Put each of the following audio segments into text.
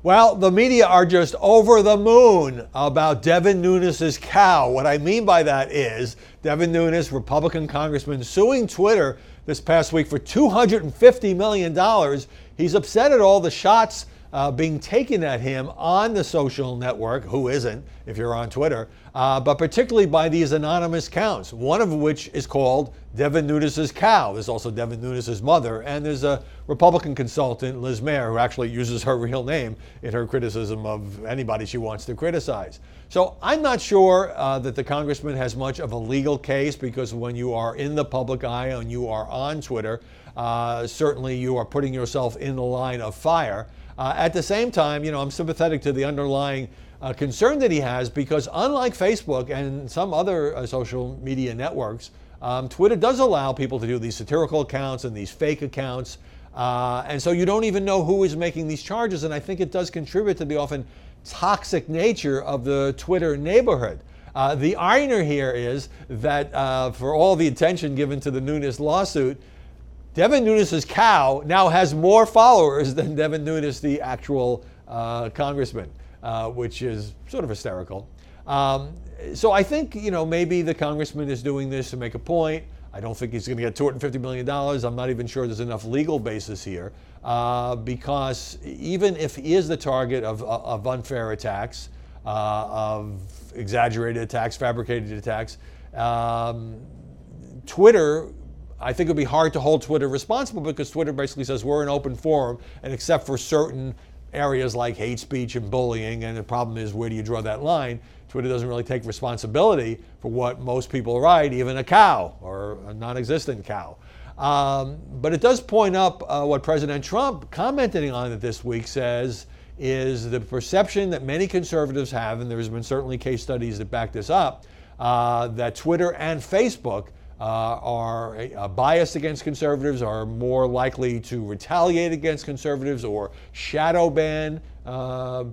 Well, the media are just over the moon about Devin Nunes' cow. What I mean by that is Devin Nunes, Republican congressman, suing Twitter this past week for $250 million. He's upset at all the shots being taken at him on the social network. Who isn't if you're on Twitter? But particularly by these anonymous accounts, one of which is called Devin Nunes' cow. There's also Devin Nunes' mother, and there's a Republican consultant, Liz Mayer, who actually uses her real name in her criticism of anybody she wants to criticize. So I'm not sure that the congressman has much of a legal case, because when you are in the public eye and you are on Twitter, certainly you are putting yourself in the line of fire. At the same time, I'm sympathetic to the underlying concern that he has, because unlike Facebook and some other social media networks, Twitter does allow people to do these satirical accounts and these fake accounts. And so you don't even know who is making these charges. And I think it does contribute to the often toxic nature of the Twitter neighborhood. The irony here is that for all the attention given to the Nunes lawsuit, Devin Nunes' cow now has more followers than Devin Nunes, the actual congressman, which is sort of hysterical. So I think, maybe the congressman is doing this to make a point. I don't think he's going to get $250 million. I'm not even sure there's enough legal basis here, because even if he is the target of unfair attacks, of exaggerated attacks, fabricated attacks, Twitter, I think it would be hard to hold Twitter responsible, because Twitter basically says we're an open forum, and except for certain areas like hate speech and bullying, and the problem is, where do you draw that line? Twitter doesn't really take responsibility for what most people write, even a cow or a non-existent cow. But it does point up what President Trump, commenting on it this week, says is the perception that many conservatives have, and there's been certainly case studies that back this up, that Twitter and Facebook are biased against conservatives, are more likely to retaliate against conservatives or shadow ban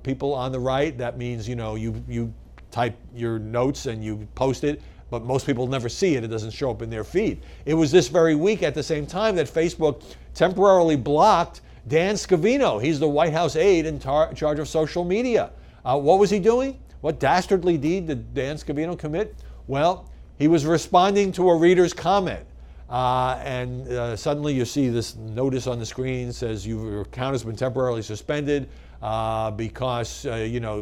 people on the right. That means, you type your notes and you post it, but most people never see it. It doesn't show up in their feed. It was this very week at the same time that Facebook temporarily blocked Dan Scavino. He's the White House aide in charge of social media. What was he doing? What dastardly deed did Dan Scavino commit? Well, he was responding to a reader's comment. And suddenly you see this notice on the screen says your account has been temporarily suspended because,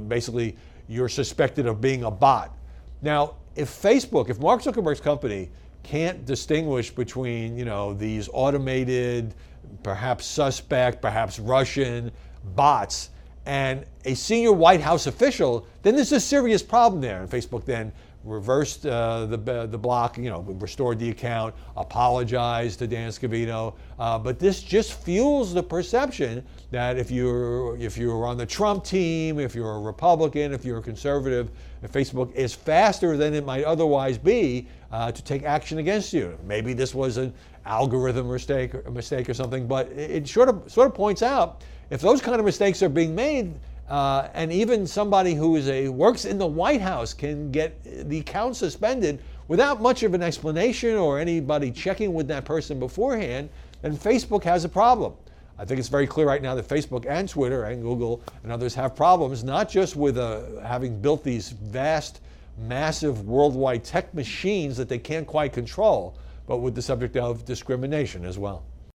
basically you're suspected of being a bot. Now, if Mark Zuckerberg's company can't distinguish between, these automated, perhaps suspect, perhaps Russian bots and a senior White House official, then there's a serious problem there. And Facebook then reversed the block, restored the account, apologized to Dan Scavino. But this just fuels the perception that if you're on the Trump team, if you're a Republican, if you're a conservative, if Facebook is faster than it might otherwise be to take action against you. Maybe this was an algorithm mistake or something, but it sort of points out, if those kind of mistakes are being made, and even somebody who works in the White House can get the account suspended without much of an explanation or anybody checking with that person beforehand, then Facebook has a problem. I think it's very clear right now that Facebook and Twitter and Google and others have problems, not just with having built these vast, massive worldwide tech machines that they can't quite control, but with the subject of discrimination as well.